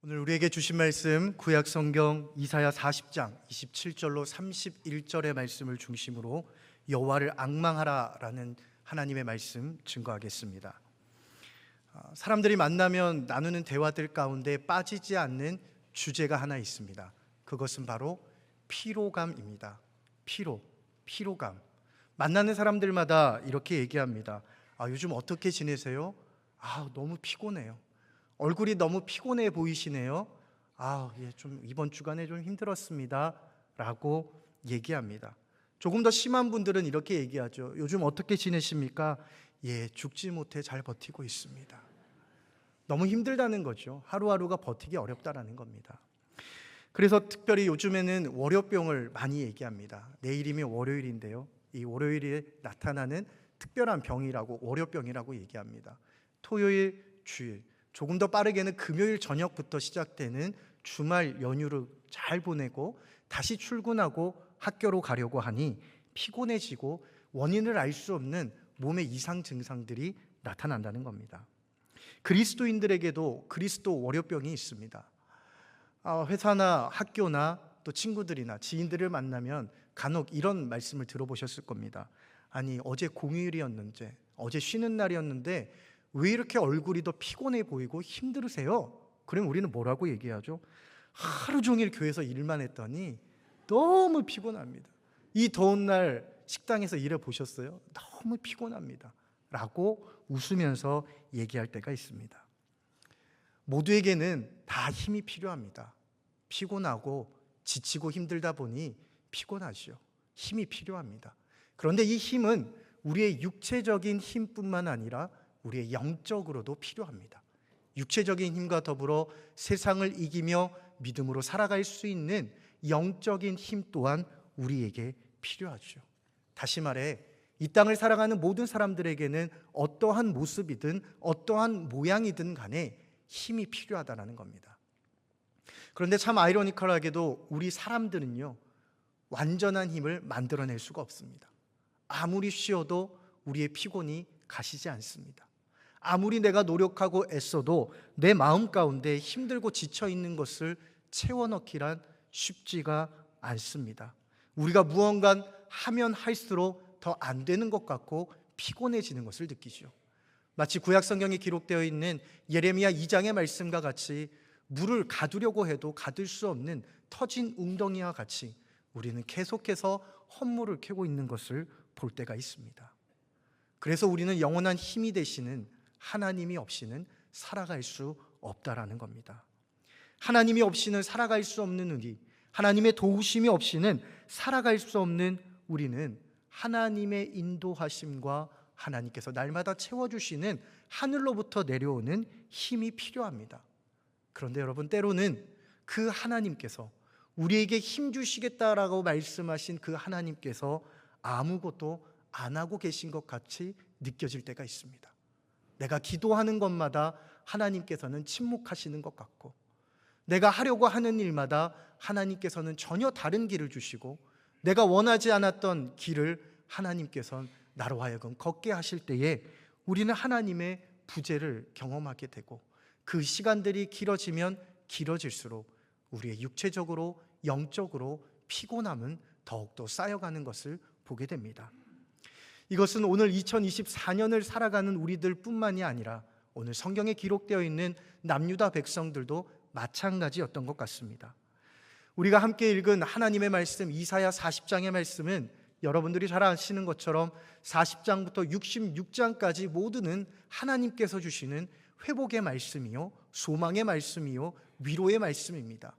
오늘 우리에게 주신 말씀 구약 성경 이사야 40장 27절로 31절의 말씀을 중심으로 여호와를 앙망하라라는 하나님의 말씀 증거하겠습니다. 사람들이 만나면 나누는 대화들 가운데 빠지지 않는 주제가 하나 있습니다. 그것은 바로 피로감입니다. 피로감. 만나는 사람들마다 이렇게 얘기합니다. 요즘 어떻게 지내세요? 너무 피곤해요. 얼굴이 너무 피곤해 보이시네요. 좀 이번 주간에 좀 힘들었습니다. 라고 얘기합니다. 조금 더 심한 분들은 이렇게 얘기하죠. 요즘 어떻게 지내십니까? 죽지 못해 잘 버티고 있습니다. 너무 힘들다는 거죠. 하루하루가 버티기 어렵다라는 겁니다. 그래서 특별히 요즘에는 월요병을 많이 얘기합니다. 내일이면 월요일인데요. 이 월요일에 나타나는 특별한 병이라고 월요병이라고 얘기합니다. 토요일, 주일, 조금 더 빠르게는 금요일 저녁부터 시작되는 주말 연휴를 잘 보내고 다시 출근하고 학교로 가려고 하니 피곤해지고 원인을 알 수 없는 몸의 이상 증상들이 나타난다는 겁니다. 그리스도인들에게도 그리스도 월요병이 있습니다. 회사나 학교나 또 친구들이나 지인들을 만나면 간혹 이런 말씀을 들어보셨을 겁니다. 어제 공휴일이었는데, 어제 쉬는 날이었는데 왜 이렇게 얼굴이 더 피곤해 보이고 힘들으세요? 그럼 우리는 뭐라고 얘기하죠? 하루 종일 교회에서 일만 했더니 너무 피곤합니다. 이 더운 날 식당에서 일해 보셨어요? 너무 피곤합니다. 라고 웃으면서 얘기할 때가 있습니다. 모두에게는 다 힘이 필요합니다. 피곤하고 지치고 힘들다 보니 피곤하죠. 힘이 필요합니다. 그런데 이 힘은 우리의 육체적인 힘뿐만 아니라 우리의 영적으로도 필요합니다. 육체적인 힘과 더불어 세상을 이기며 믿음으로 살아갈 수 있는 영적인 힘 또한 우리에게 필요하죠. 다시 말해 이 땅을 살아가는 모든 사람들에게는 어떠한 모습이든 어떠한 모양이든 간에 힘이 필요하다는 겁니다. 그런데 참 아이러니컬하게도 우리 사람들은요, 완전한 힘을 만들어낼 수가 없습니다. 아무리 쉬어도 우리의 피곤이 가시지 않습니다. 아무리 내가 노력하고 애써도 내 마음 가운데 힘들고 지쳐 있는 것을 채워넣기란 쉽지가 않습니다. 우리가 무언가 하면 할수록 더 안 되는 것 같고 피곤해지는 것을 느끼죠. 마치 구약 성경에 기록되어 있는 예레미야 2장의 말씀과 같이 물을 가두려고 해도 가둘 수 없는 터진 웅덩이와 같이 우리는 계속해서 헛물을 캐고 있는 것을 볼 때가 있습니다. 그래서 우리는 영원한 힘이 되시는 하나님이 없이는 살아갈 수 없다라는 겁니다. 하나님이 없이는 살아갈 수 없는 우리, 하나님의 도우심이 없이는 살아갈 수 없는 우리는 하나님의 인도하심과 하나님께서 날마다 채워주시는 하늘로부터 내려오는 힘이 필요합니다. 그런데 여러분, 때로는 그 하나님께서 우리에게 힘 주시겠다라고 말씀하신 그 하나님께서 아무것도 안 하고 계신 것 같이 느껴질 때가 있습니다. 내가 기도하는 것마다 하나님께서는 침묵하시는 것 같고, 내가 하려고 하는 일마다 하나님께서는 전혀 다른 길을 주시고, 내가 원하지 않았던 길을 하나님께서는 나로 하여금 걷게 하실 때에 우리는 하나님의 부재를 경험하게 되고, 그 시간들이 길어지면 길어질수록 우리의 육체적으로 영적으로 피곤함은 더욱더 쌓여가는 것을 보게 됩니다. 이것은 오늘 2024년을 살아가는 우리들 뿐만이 아니라 오늘 성경에 기록되어 있는 남유다 백성들도 마찬가지였던 것 같습니다. 우리가 함께 읽은 하나님의 말씀 이사야 40장의 말씀은 여러분들이 잘 아시는 것처럼 40장부터 66장까지 모두는 하나님께서 주시는 회복의 말씀이요, 소망의 말씀이요, 위로의 말씀입니다.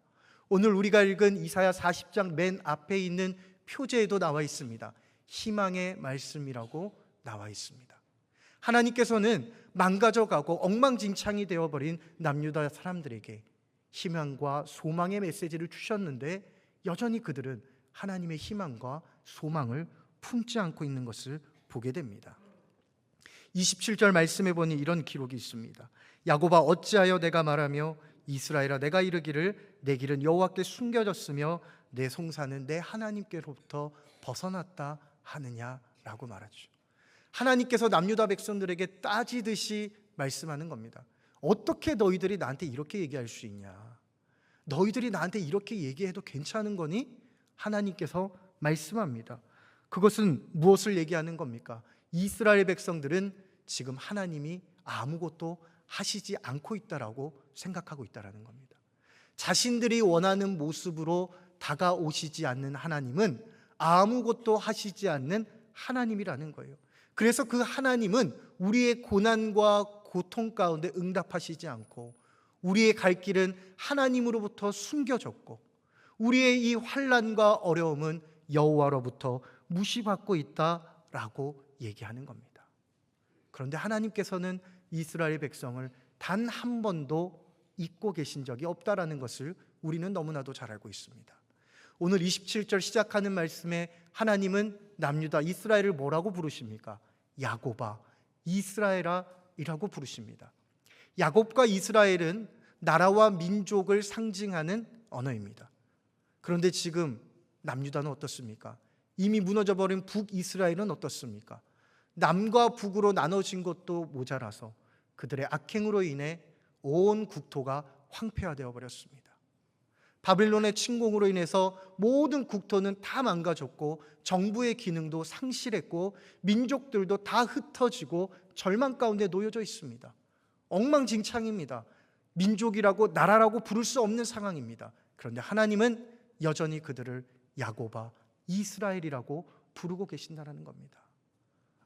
오늘 우리가 읽은 이사야 40장 맨 앞에 있는 표제에도 나와 있습니다. 희망의 말씀이라고 나와 있습니다. 하나님께서는 망가져가고 엉망진창이 되어버린 남유다 사람들에게 희망과 소망의 메시지를 주셨는데 여전히 그들은 하나님의 희망과 소망을 품지 않고 있는 것을 보게 됩니다. 27절 말씀해 보니 이런 기록이 있습니다. 야곱아 어찌하여 내가 말하며 이스라엘아 내가 이르기를 내 길은 여호와께 숨겨졌으며 내 송사는 내 하나님께로부터 벗어났다 하느냐라고 말하죠. 하나님께서 남유다 백성들에게 따지듯이 말씀하는 겁니다. 어떻게 너희들이 나한테 이렇게 얘기할 수 있냐? 너희들이 나한테 이렇게 얘기해도 괜찮은 거니? 하나님께서 말씀합니다. 그것은 무엇을 얘기하는 겁니까? 이스라엘 백성들은 지금 하나님이 아무것도 하시지 않고 있다라고 생각하고 있다라는 겁니다. 자신들이 원하는 모습으로 다가오시지 않는 하나님은 아무것도 하시지 않는 하나님이라는 거예요. 그래서 그 하나님은 우리의 고난과 고통 가운데 응답하시지 않고 우리의 갈 길은 하나님으로부터 숨겨졌고 우리의 이 환난과 어려움은 여호와로부터 무시받고 있다라고 얘기하는 겁니다. 그런데 하나님께서는 이스라엘 백성을 단 한 번도 잊고 계신 적이 없다라는 것을 우리는 너무나도 잘 알고 있습니다. 오늘 27절 시작하는 말씀에 하나님은 남유다 이스라엘을 뭐라고 부르십니까? 야곱아, 이스라엘아 이라고 부르십니다. 야곱과 이스라엘은 나라와 민족을 상징하는 언어입니다. 그런데 지금 남유다는 어떻습니까? 이미 무너져버린 북이스라엘은 어떻습니까? 남과 북으로 나눠진 것도 모자라서 그들의 악행으로 인해 온 국토가 황폐화되어 버렸습니다. 바빌론의 침공으로 인해서 모든 국토는 다 망가졌고 정부의 기능도 상실했고 민족들도 다 흩어지고 절망 가운데 놓여져 있습니다. 엉망진창입니다. 민족이라고 나라라고 부를 수 없는 상황입니다. 그런데 하나님은 여전히 그들을 야곱아, 이스라엘이라고 부르고 계신다는 겁니다.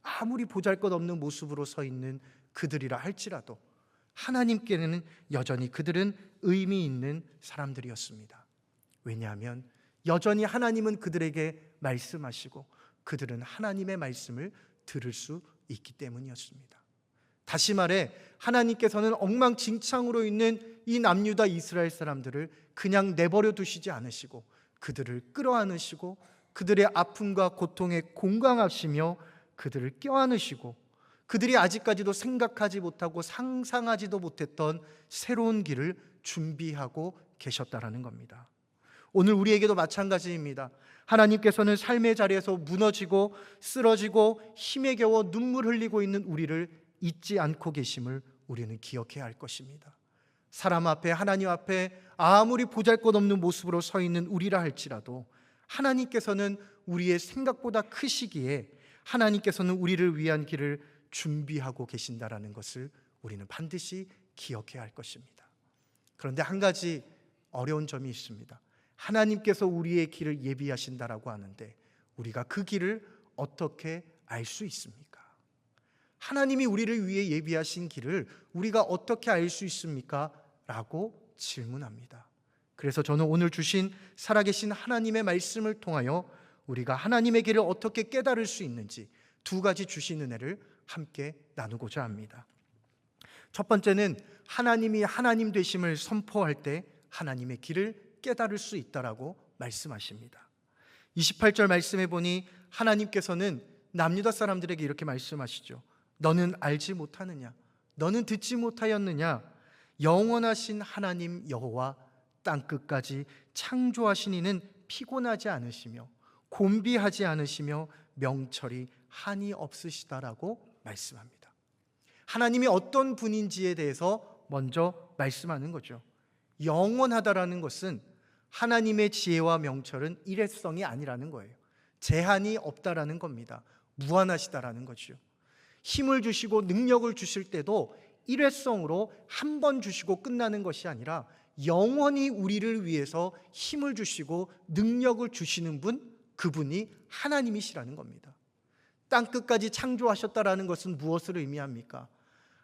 아무리 보잘것없는 모습으로 서 있는 그들이라 할지라도 하나님께는 여전히 그들은 의미 있는 사람들이었습니다. 왜냐하면 여전히 하나님은 그들에게 말씀하시고 그들은 하나님의 말씀을 들을 수 있기 때문이었습니다. 다시 말해 하나님께서는 엉망진창으로 있는 이 남유다 이스라엘 사람들을 그냥 내버려 두시지 않으시고 그들을 끌어안으시고 그들의 아픔과 고통에 공감하시며 그들을 껴안으시고 그들이 아직까지도 생각하지 못하고 상상하지도 못했던 새로운 길을 준비하고 계셨다라는 겁니다. 오늘 우리에게도 마찬가지입니다. 하나님께서는 삶의 자리에서 무너지고 쓰러지고 힘에 겨워 눈물 흘리고 있는 우리를 잊지 않고 계심을 우리는 기억해야 할 것입니다. 사람 앞에 하나님 앞에 아무리 보잘것없는 모습으로 서 있는 우리라 할지라도 하나님께서는 우리의 생각보다 크시기에 하나님께서는 우리를 위한 길을 준비하고 계신다라는 것을 우리는 반드시 기억해야 할 것입니다. 그런데 한 가지 어려운 점이 있습니다. 하나님께서 우리의 길을 예비하신다라고 하는데 우리가 그 길을 어떻게 알 수 있습니까? 하나님이 우리를 위해 예비하신 길을 우리가 어떻게 알 수 있습니까? 라고 질문합니다. 그래서 저는 오늘 주신 살아계신 하나님의 말씀을 통하여 우리가 하나님의 길을 어떻게 깨달을 수 있는지 두 가지 주신 은혜를 함께 나누고자 합니다. 첫 번째는 하나님이 하나님 되심을 선포할 때 하나님의 길을 깨달을 수 있다라고 말씀하십니다. 28절 말씀해 보니 하나님께서는 남유다 사람들에게 이렇게 말씀하시죠. 너는 알지 못하느냐? 너는 듣지 못하였느냐? 영원하신 하나님 여호와 땅끝까지 창조하신 이는 피곤하지 않으시며 곤비하지 않으시며 명철이 한이 없으시다라고 말씀합니다. 하나님이 어떤 분인지에 대해서 먼저 말씀하는 거죠. 영원하다라는 것은 하나님의 지혜와 명철은 일회성이 아니라는 거예요. 제한이 없다라는 겁니다. 무한하시다라는 거죠. 힘을 주시고 능력을 주실 때도 일회성으로 한 번 주시고 끝나는 것이 아니라 영원히 우리를 위해서 힘을 주시고 능력을 주시는 분, 그분이 하나님이시라는 겁니다. 땅끝까지 창조하셨다라는 것은 무엇을 의미합니까?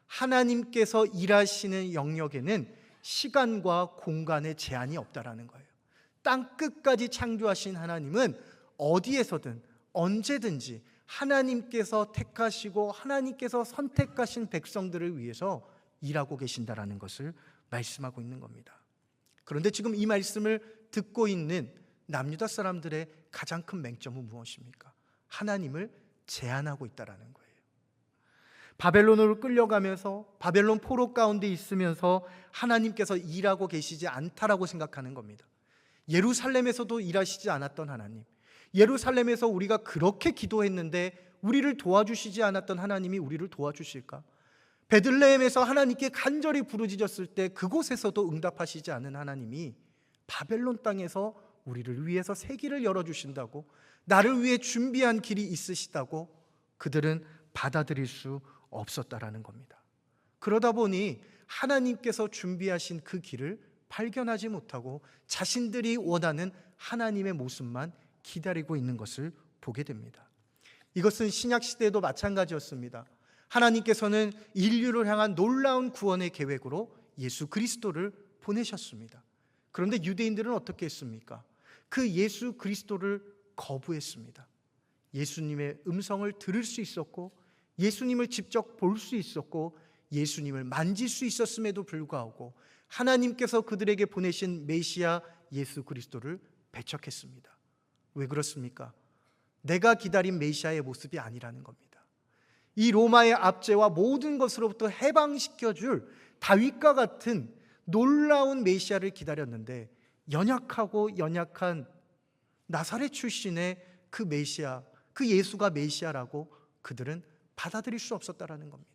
하나님께서 일하시는 영역에는 시간과 공간의 제한이 없다라는 거예요. 땅끝까지 창조하신 하나님은 어디에서든 언제든지 하나님께서 택하시고 하나님께서 선택하신 백성들을 위해서 일하고 계신다라는 것을 말씀하고 있는 겁니다. 그런데 지금 이 말씀을 듣고 있는 남유다 사람들의 가장 큰 맹점은 무엇입니까? 하나님을 제한하고 있다라는 거예요. 바벨론으로 끌려가면서 바벨론 포로 가운데 있으면서 하나님께서 일하고 계시지 않다라고 생각하는 겁니다. 예루살렘에서도 일하시지 않았던 하나님, 예루살렘에서 우리가 그렇게 기도했는데 우리를 도와주시지 않았던 하나님이 우리를 도와주실까? 베들레헴에서 하나님께 간절히 부르짖었을 때 그곳에서도 응답하시지 않은 하나님이 바벨론 땅에서 우리를 위해서 새 길을 열어주신다고, 나를 위해 준비한 길이 있으시다고 그들은 받아들일 수 없었다라는 겁니다. 그러다 보니 하나님께서 준비하신 그 길을 발견하지 못하고 자신들이 원하는 하나님의 모습만 기다리고 있는 것을 보게 됩니다. 이것은 신약 시대에도 마찬가지였습니다. 하나님께서는 인류를 향한 놀라운 구원의 계획으로 예수 그리스도를 보내셨습니다. 그런데 유대인들은 어떻게 했습니까? 그 예수 그리스도를 거부했습니다. 예수님의 음성을 들을 수 있었고, 예수님을 직접 볼 수 있었고, 예수님을 만질 수 있었음에도 불구하고 하나님께서 그들에게 보내신 메시아 예수 그리스도를 배척했습니다. 왜 그렇습니까? 내가 기다린 메시아의 모습이 아니라는 겁니다. 이 로마의 압제와 모든 것으로부터 해방시켜줄 다윗과 같은 놀라운 메시아를 기다렸는데, 연약하고 연약한 나사렛 출신의 그 메시아, 그 예수가 메시아라고 그들은 받아들일 수 없었다라는 겁니다.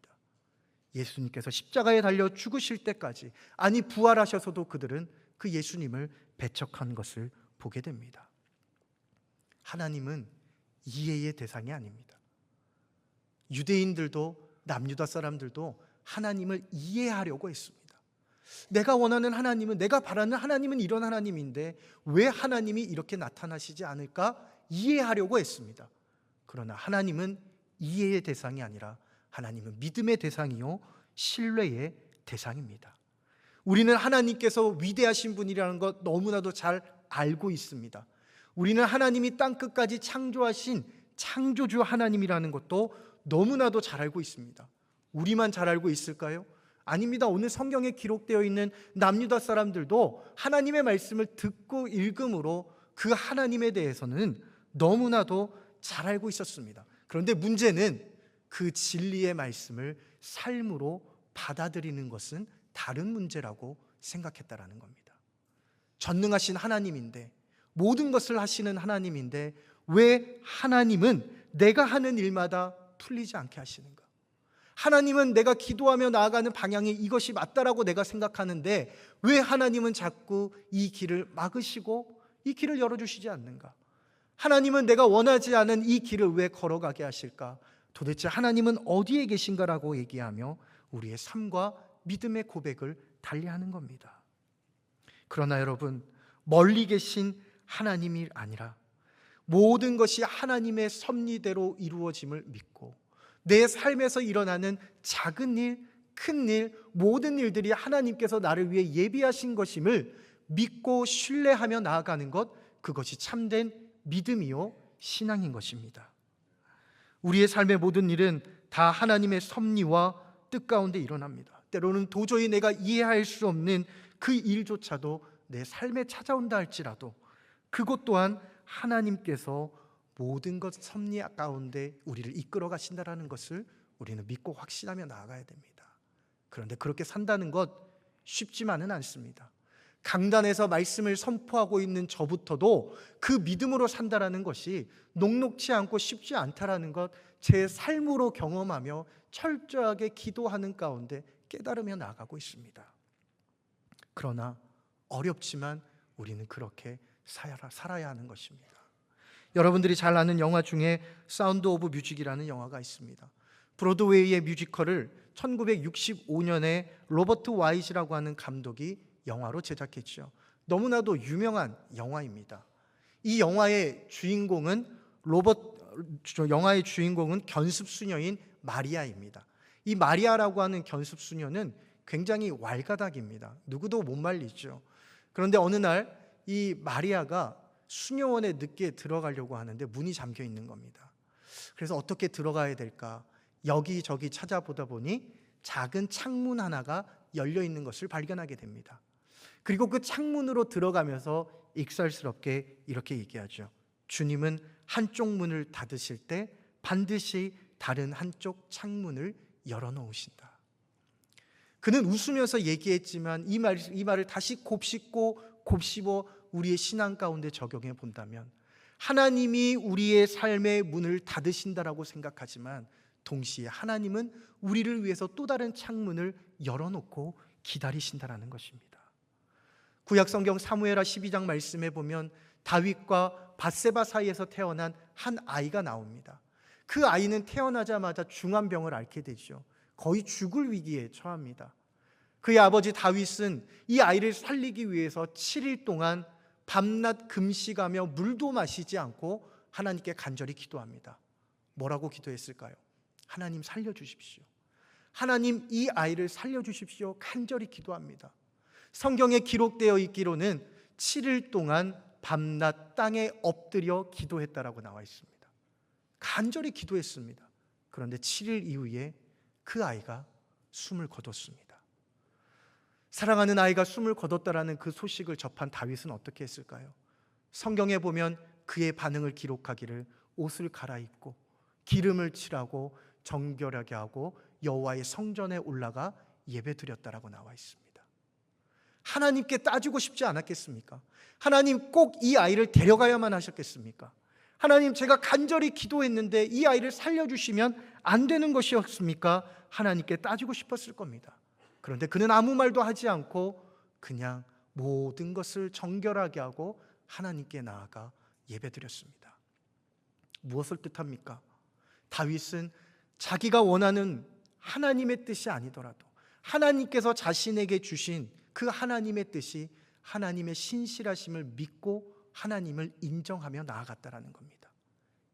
예수님께서 십자가에 달려 죽으실 때까지, 아니 부활하셔서도 그들은 그 예수님을 배척한 것을 보게 됩니다. 하나님은 이해의 대상이 아닙니다. 유대인들도 남유다 사람들도 하나님을 이해하려고 했습니다. 내가 원하는 하나님은, 내가 바라는 하나님은 이런 하나님인데 왜 하나님이 이렇게 나타나시지 않을까 이해하려고 했습니다. 그러나 하나님은 이해의 대상이 아니라 하나님은 믿음의 대상이요 신뢰의 대상입니다. 우리는 하나님께서 위대하신 분이라는 것 너무나도 잘 알고 있습니다. 우리는 하나님이 땅끝까지 창조하신 창조주 하나님이라는 것도 너무나도 잘 알고 있습니다. 우리만 잘 알고 있을까요? 아닙니다. 오늘 성경에 기록되어 있는 남유다 사람들도 하나님의 말씀을 듣고 읽음으로 그 하나님에 대해서는 너무나도 잘 알고 있었습니다. 그런데 문제는 그 진리의 말씀을 삶으로 받아들이는 것은 다른 문제라고 생각했다라는 겁니다. 전능하신 하나님인데, 모든 것을 하시는 하나님인데 왜 하나님은 내가 하는 일마다 풀리지 않게 하시는가? 하나님은 내가 기도하며 나아가는 방향이 이것이 맞다라고 내가 생각하는데 왜 하나님은 자꾸 이 길을 막으시고 이 길을 열어주시지 않는가? 하나님은 내가 원하지 않은 이 길을 왜 걸어가게 하실까? 도대체 하나님은 어디에 계신가라고 얘기하며 우리의 삶과 믿음의 고백을 달리하는 겁니다. 그러나 여러분, 멀리 계신 하나님이 아니라 모든 것이 하나님의 섭리대로 이루어짐을 믿고 내 삶에서 일어나는 작은 일, 큰 일, 모든 일들이 하나님께서 나를 위해 예비하신 것임을 믿고 신뢰하며 나아가는 것, 그것이 참된 믿음이요 신앙인 것입니다. 우리의 삶의 모든 일은 다 하나님의 섭리와 뜻 가운데 일어납니다. 때로는 도저히 내가 이해할 수 없는 그 일조차도 내 삶에 찾아온다 할지라도 그것 또한 하나님께서 모든 것 섭리 가운데 우리를 이끌어 가신다라는 것을 우리는 믿고 확신하며 나아가야 됩니다. 그런데 그렇게 산다는 것 쉽지만은 않습니다. 강단에서 말씀을 선포하고 있는 저부터도 그 믿음으로 산다라는 것이 녹록지 않고 쉽지 않다라는 것 제 삶으로 경험하며 철저하게 기도하는 가운데 깨달으며 나아가고 있습니다. 그러나 어렵지만 우리는 그렇게 살아야 하는 것입니다. 여러분들이 잘 아는 영화 중에 사운드 오브 뮤직이라는 영화가 있습니다. 브로드웨이의 뮤지컬을 1965년에 로버트 와이즈라고 하는 감독이 영화로 제작했죠. 너무나도 유명한 영화입니다. 이 영화의 주인공은 견습수녀인 마리아입니다. 이 마리아라고 하는 견습수녀는 굉장히 왈가닥입니다. 누구도 못 말리죠. 그런데 어느 날 이 마리아가 수녀원에 늦게 들어가려고 하는데 문이 잠겨 있는 겁니다. 그래서 어떻게 들어가야 될까? 여기저기 찾아보다 보니 작은 창문 하나가 열려 있는 것을 발견하게 됩니다. 그리고 그 창문으로 들어가면서 익살스럽게 이렇게 얘기하죠. 주님은 한쪽 문을 닫으실 때 반드시 다른 한쪽 창문을 열어놓으신다. 그는 웃으면서 얘기했지만 이 말을 다시 곱씹어 우리의 신앙 가운데 적용해 본다면 하나님이 우리의 삶의 문을 닫으신다라고 생각하지만 동시에 하나님은 우리를 위해서 또 다른 창문을 열어놓고 기다리신다라는 것입니다. 구약성경 사무엘하 12장 말씀에 보면 다윗과 밧세바 사이에서 태어난 한 아이가 나옵니다. 그 아이는 태어나자마자 중환병을 앓게 되죠. 거의 죽을 위기에 처합니다. 그의 아버지 다윗은 이 아이를 살리기 위해서 7일 동안 밤낮 금식하며 물도 마시지 않고 하나님께 간절히 기도합니다. 뭐라고 기도했을까요? 하나님 살려주십시오. 하나님 이 아이를 살려주십시오. 간절히 기도합니다. 성경에 기록되어 있기로는 7일 동안 밤낮 땅에 엎드려 기도했다라고 나와 있습니다. 간절히 기도했습니다. 그런데 7일 이후에 그 아이가 숨을 거뒀습니다. 사랑하는 아이가 숨을 거뒀다라는 그 소식을 접한 다윗은 어떻게 했을까요? 성경에 보면 그의 반응을 기록하기를 옷을 갈아입고 기름을 칠하고 정결하게 하고 여호와의 성전에 올라가 예배드렸다라고 나와 있습니다. 하나님께 따지고 싶지 않았겠습니까? 하나님 꼭 이 아이를 데려가야만 하셨겠습니까? 하나님 제가 간절히 기도했는데 이 아이를 살려주시면 안 되는 것이었습니까? 하나님께 따지고 싶었을 겁니다. 그런데 그는 아무 말도 하지 않고 그냥 모든 것을 정결하게 하고 하나님께 나아가 예배드렸습니다. 무엇을 뜻합니까? 다윗은 자기가 원하는 하나님의 뜻이 아니더라도 하나님께서 자신에게 주신 그 하나님의 뜻이 하나님의 신실하심을 믿고 하나님을 인정하며 나아갔다라는 겁니다.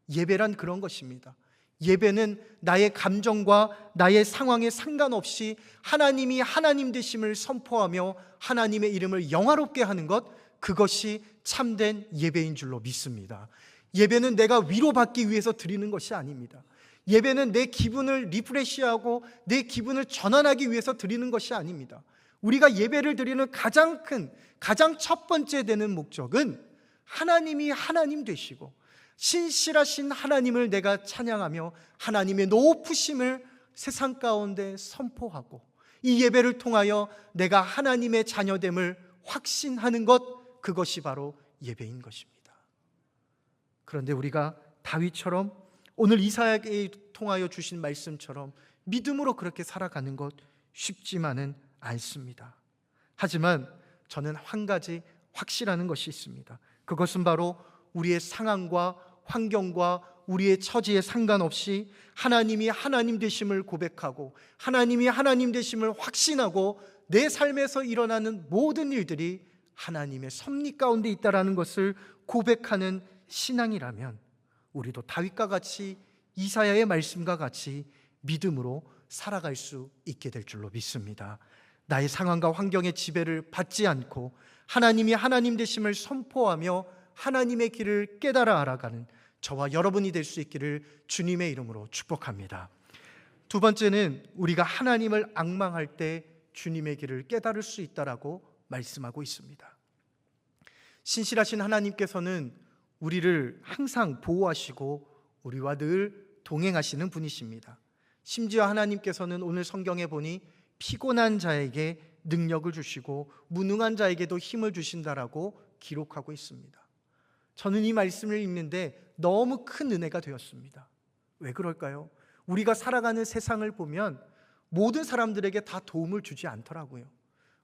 예배란 그런 것입니다. 예배는 나의 감정과 나의 상황에 상관없이 하나님이 하나님 되심을 선포하며 하나님의 이름을 영화롭게 하는 것, 그것이 참된 예배인 줄로 믿습니다. 예배는 내가 위로받기 위해서 드리는 것이 아닙니다. 예배는 내 기분을 리프레시하고 내 기분을 전환하기 위해서 드리는 것이 아닙니다. 우리가 예배를 드리는 가장 첫 번째 되는 목적은 하나님이 하나님 되시고 신실하신 하나님을 내가 찬양하며 하나님의 높으심을 세상 가운데 선포하고 이 예배를 통하여 내가 하나님의 자녀됨을 확신하는 것, 그것이 바로 예배인 것입니다. 그런데 우리가 다윗처럼 오늘 이사야에게 통하여 주신 말씀처럼 믿음으로 그렇게 살아가는 것 쉽지만은 않습니다. 하지만 저는 한 가지 확실한 것이 있습니다. 그것은 바로 우리의 상황과 환경과 우리의 처지에 상관없이 하나님이 하나님 되심을 고백하고 하나님이 하나님 되심을 확신하고 내 삶에서 일어나는 모든 일들이 하나님의 섭리 가운데 있다라는 것을 고백하는 신앙이라면 우리도 다윗과 같이 이사야의 말씀과 같이 믿음으로 살아갈 수 있게 될 줄로 믿습니다. 나의 상황과 환경의 지배를 받지 않고 하나님이 하나님 되심을 선포하며 하나님의 길을 깨달아 알아가는 저와 여러분이 될 수 있기를 주님의 이름으로 축복합니다. 두 번째는 우리가 하나님을 앙망할 때 주님의 길을 깨달을 수 있다라고 말씀하고 있습니다. 신실하신 하나님께서는 우리를 항상 보호하시고 우리와 늘 동행하시는 분이십니다. 심지어 하나님께서는 오늘 성경에 보니 피곤한 자에게 능력을 주시고 무능한 자에게도 힘을 주신다라고 기록하고 있습니다. 저는 이 말씀을 읽는데 너무 큰 은혜가 되었습니다. 왜 그럴까요? 우리가 살아가는 세상을 보면 모든 사람들에게 다 도움을 주지 않더라고요.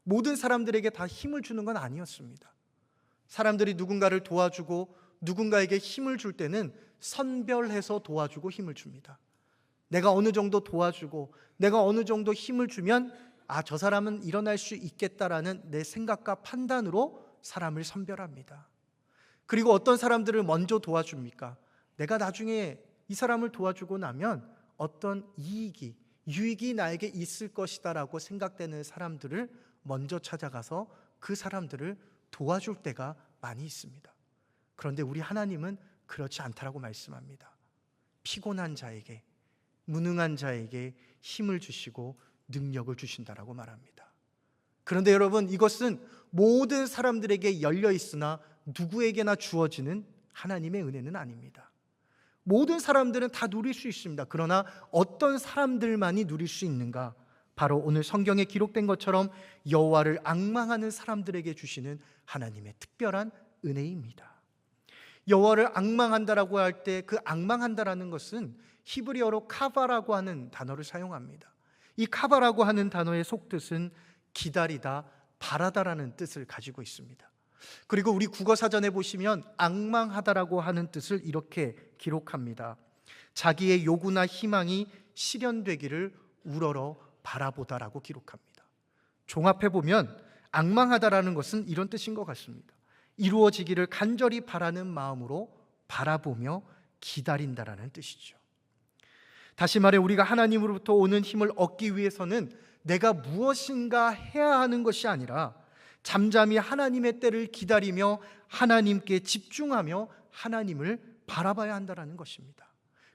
모든 사람들에게 다 힘을 주는 건 아니었습니다. 사람들이 누군가를 도와주고 누군가에게 힘을 줄 때는 선별해서 도와주고 힘을 줍니다. 내가 어느 정도 도와주고 내가 어느 정도 힘을 주면 저 사람은 일어날 수 있겠다라는 내 생각과 판단으로 사람을 선별합니다. 그리고 어떤 사람들을 먼저 도와줍니까? 내가 나중에 이 사람을 도와주고 나면 어떤 유익이 나에게 있을 것이다라고 생각되는 사람들을 먼저 찾아가서 그 사람들을 도와줄 때가 많이 있습니다. 그런데 우리 하나님은 그렇지 않다라고 말씀합니다. 피곤한 자에게, 무능한 자에게 힘을 주시고 능력을 주신다라고 말합니다. 그런데 여러분, 이것은 모든 사람들에게 열려 있으나 누구에게나 주어지는 하나님의 은혜는 아닙니다. 모든 사람들은 다 누릴 수 있습니다. 그러나 어떤 사람들만이 누릴 수 있는가? 바로 오늘 성경에 기록된 것처럼 여호와를 앙망하는 사람들에게 주시는 하나님의 특별한 은혜입니다. 여호와를 앙망한다라고 할 때 그 앙망한다라는 것은 히브리어로 카바라고 하는 단어를 사용합니다. 이 카바라고 하는 단어의 속뜻은 기다리다, 바라다라는 뜻을 가지고 있습니다. 그리고 우리 국어사전에 보시면 앙망하다라고 하는 뜻을 이렇게 기록합니다. 자기의 요구나 희망이 실현되기를 우러러 바라보다라고 기록합니다. 종합해 보면 앙망하다라는 것은 이런 뜻인 것 같습니다. 이루어지기를 간절히 바라는 마음으로 바라보며 기다린다라는 뜻이죠. 다시 말해 우리가 하나님으로부터 오는 힘을 얻기 위해서는 내가 무엇인가 해야 하는 것이 아니라 잠잠히 하나님의 때를 기다리며 하나님께 집중하며 하나님을 바라봐야 한다는 것입니다.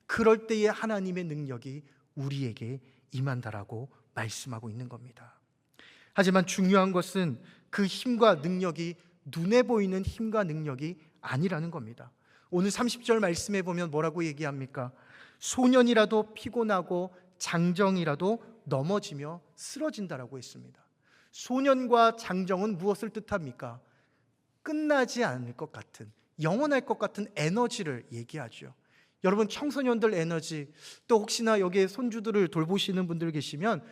그럴 때에 하나님의 능력이 우리에게 임한다라고 말씀하고 있는 겁니다. 하지만 중요한 것은 그 힘과 능력이 눈에 보이는 힘과 능력이 아니라는 겁니다. 오늘 30절 말씀에 보면 뭐라고 얘기합니까? 소년이라도 피곤하고 장정이라도 넘어지며 쓰러진다라고 했습니다. 소년과 장정은 무엇을 뜻합니까? 끝나지 않을 것 같은, 영원할 것 같은 에너지를 얘기하죠. 여러분, 청소년들 에너지, 또 혹시나 여기에 손주들을 돌보시는 분들 계시면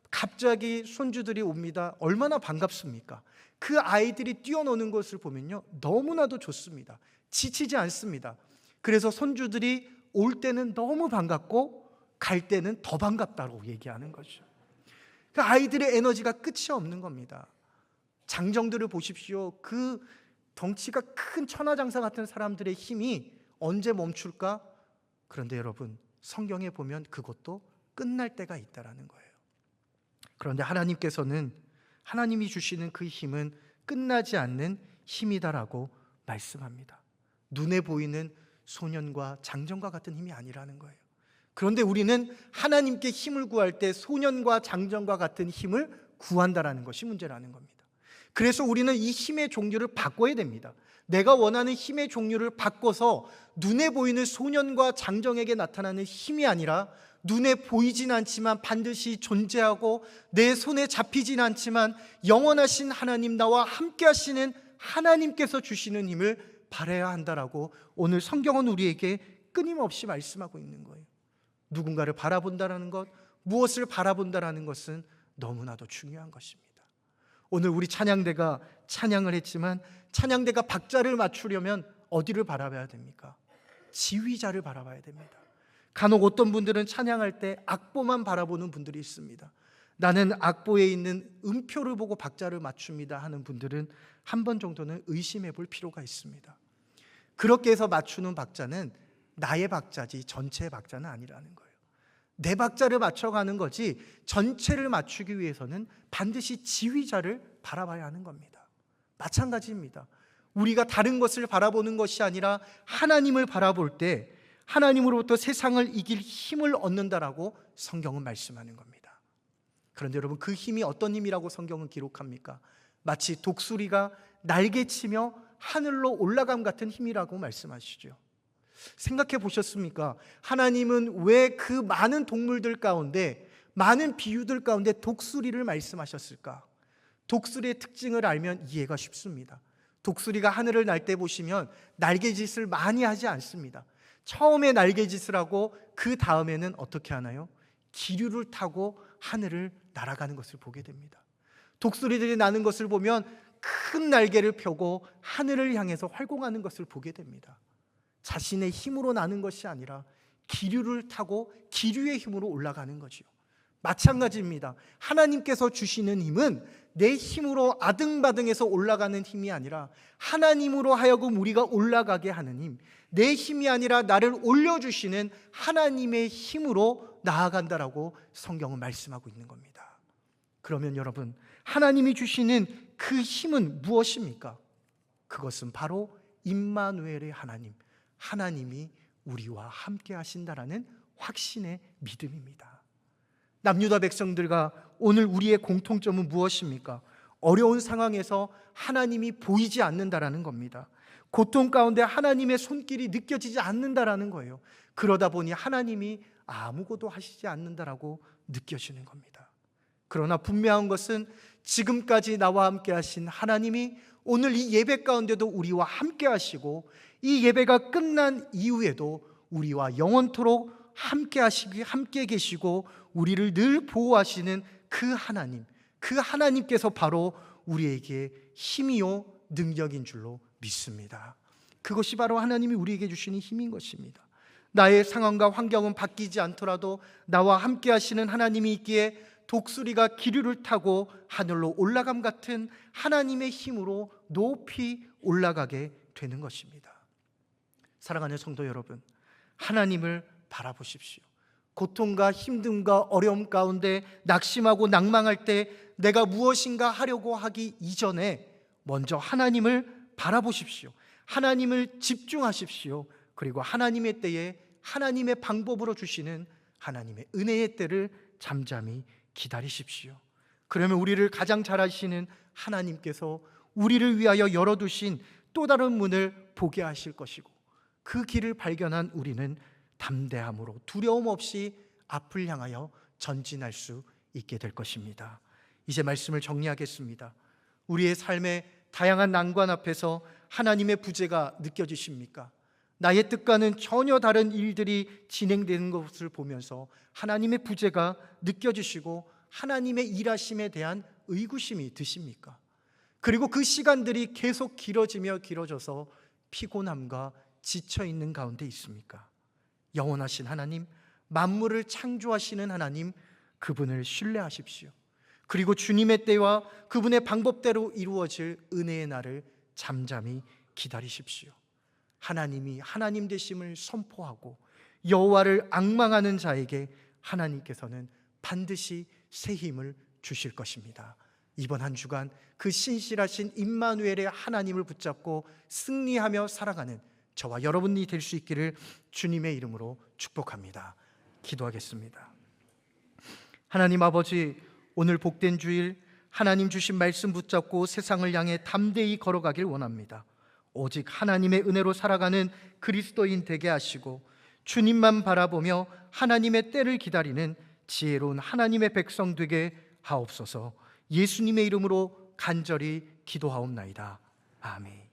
갑자기 손주들이 옵니다. 얼마나 반갑습니까? 그 아이들이 뛰어노는 것을 보면요, 너무나도 좋습니다. 지치지 않습니다. 그래서 손주들이 올 때는 너무 반갑고 갈 때는 더 반갑다고 얘기하는 거죠. 그 아이들의 에너지가 끝이 없는 겁니다. 장정들을 보십시오. 그 덩치가 큰 천하장사 같은 사람들의 힘이 언제 멈출까? 그런데 여러분, 성경에 보면 그것도 끝날 때가 있다라는 거예요. 그런데 하나님께서는 하나님이 주시는 그 힘은 끝나지 않는 힘이다라고 말씀합니다. 눈에 보이는 소년과 장정과 같은 힘이 아니라는 거예요. 그런데 우리는 하나님께 힘을 구할 때 소년과 장정과 같은 힘을 구한다라는 것이 문제라는 겁니다. 그래서 우리는 이 힘의 종류를 바꿔야 됩니다. 내가 원하는 힘의 종류를 바꿔서 눈에 보이는 소년과 장정에게 나타나는 힘이 아니라 눈에 보이진 않지만 반드시 존재하고 내 손에 잡히진 않지만 영원하신 하나님, 나와 함께 하시는 하나님께서 주시는 힘을 바라야 한다라고 오늘 성경은 우리에게 끊임없이 말씀하고 있는 거예요. 누군가를 바라본다라는 것, 무엇을 바라본다라는 것은 너무나도 중요한 것입니다. 오늘 우리 찬양대가 찬양을 했지만 찬양대가 박자를 맞추려면 어디를 바라봐야 됩니까? 지휘자를 바라봐야 됩니다. 간혹 어떤 분들은 찬양할 때 악보만 바라보는 분들이 있습니다. 나는 악보에 있는 음표를 보고 박자를 맞춥니다 하는 분들은 한 번 정도는 의심해 볼 필요가 있습니다. 그렇게 해서 맞추는 박자는 나의 박자지 전체의 박자는 아니라는 거예요. 내 박자를 맞춰가는 거지 전체를 맞추기 위해서는 반드시 지휘자를 바라봐야 하는 겁니다. 마찬가지입니다. 우리가 다른 것을 바라보는 것이 아니라 하나님을 바라볼 때 하나님으로부터 세상을 이길 힘을 얻는다라고 성경은 말씀하는 겁니다. 그런데 여러분, 그 힘이 어떤 힘이라고 성경은 기록합니까? 마치 독수리가 날개치며 하늘로 올라감 같은 힘이라고 말씀하시죠. 생각해 보셨습니까? 하나님은 왜 그 많은 동물들 가운데, 많은 비유들 가운데 독수리를 말씀하셨을까? 독수리의 특징을 알면 이해가 쉽습니다. 독수리가 하늘을 날 때 보시면 날개짓을 많이 하지 않습니다. 처음에 날개짓을 하고 그 다음에는 어떻게 하나요? 기류를 타고 하늘을 날아가는 것을 보게 됩니다. 독수리들이 나는 것을 보면 큰 날개를 펴고 하늘을 향해서 활공하는 것을 보게 됩니다. 자신의 힘으로 나는 것이 아니라 기류를 타고 기류의 힘으로 올라가는 거죠. 마찬가지입니다. 하나님께서 주시는 힘은 내 힘으로 아등바등해서 올라가는 힘이 아니라 하나님으로 하여금 우리가 올라가게 하는 힘, 내 힘이 아니라 나를 올려주시는 하나님의 힘으로 나아간다라고 성경은 말씀하고 있는 겁니다. 그러면 여러분, 하나님이 주시는 그 힘은 무엇입니까? 그것은 바로 임마누엘의 하나님, 하나님이 우리와 함께 하신다라는 확신의 믿음입니다. 남유다 백성들과 오늘 우리의 공통점은 무엇입니까? 어려운 상황에서 하나님이 보이지 않는다라는 겁니다. 고통 가운데 하나님의 손길이 느껴지지 않는다라는 거예요. 그러다 보니 하나님이 아무것도 하시지 않는다라고 느껴지는 겁니다. 그러나 분명한 것은 지금까지 나와 함께 하신 하나님이 오늘 이 예배 가운데도 우리와 함께 하시고 이 예배가 끝난 이후에도 우리와 영원토록 함께 계시고 우리를 늘 보호하시는 그 하나님, 그 하나님께서 바로 우리에게 힘이요 능력인 줄로 믿습니다. 그것이 바로 하나님이 우리에게 주시는 힘인 것입니다. 나의 상황과 환경은 바뀌지 않더라도 나와 함께 하시는 하나님이 있기에 독수리가 기류를 타고 하늘로 올라감 같은 하나님의 힘으로 높이 올라가게 되는 것입니다. 사랑하는 성도 여러분, 하나님을 바라보십시오. 고통과 힘듦과 어려움 가운데 낙심하고 낭망할 때 내가 무엇인가 하려고 하기 이전에 먼저 하나님을 바라보십시오. 하나님을 집중하십시오. 그리고 하나님의 때에 하나님의 방법으로 주시는 하나님의 은혜의 때를 잠잠히 기다리십시오. 그러면 우리를 가장 잘 아시는 하나님께서 우리를 위하여 열어두신 또 다른 문을 보게 하실 것이고, 그 길을 발견한 우리는 담대함으로 두려움 없이 앞을 향하여 전진할 수 있게 될 것입니다. 이제 말씀을 정리하겠습니다. 우리의 삶의 다양한 난관 앞에서 하나님의 부재가 느껴지십니까? 나의 뜻과는 전혀 다른 일들이 진행되는 것을 보면서 하나님의 부재가 느껴지시고 하나님의 일하심에 대한 의구심이 드십니까? 그리고 그 시간들이 계속 길어지며 길어져서 피곤함과 지쳐있는 가운데 있습니까? 영원하신 하나님, 만물을 창조하시는 하나님, 그분을 신뢰하십시오. 그리고 주님의 때와 그분의 방법대로 이루어질 은혜의 날을 잠잠히 기다리십시오. 하나님이 하나님 되심을 선포하고 여호와를 앙망하는 자에게 하나님께서는 반드시 새 힘을 주실 것입니다. 이번 한 주간 그 신실하신 임마누엘의 하나님을 붙잡고 승리하며 살아가는 저와 여러분이 될 수 있기를 주님의 이름으로 축복합니다. 기도하겠습니다. 하나님 아버지, 오늘 복된 주일 하나님 주신 말씀 붙잡고 세상을 향해 담대히 걸어가길 원합니다. 오직 하나님의 은혜로 살아가는 그리스도인 되게 하시고 주님만 바라보며 하나님의 때를 기다리는 지혜로운 하나님의 백성 되게 하옵소서. 예수님의 이름으로 간절히 기도하옵나이다. 아멘.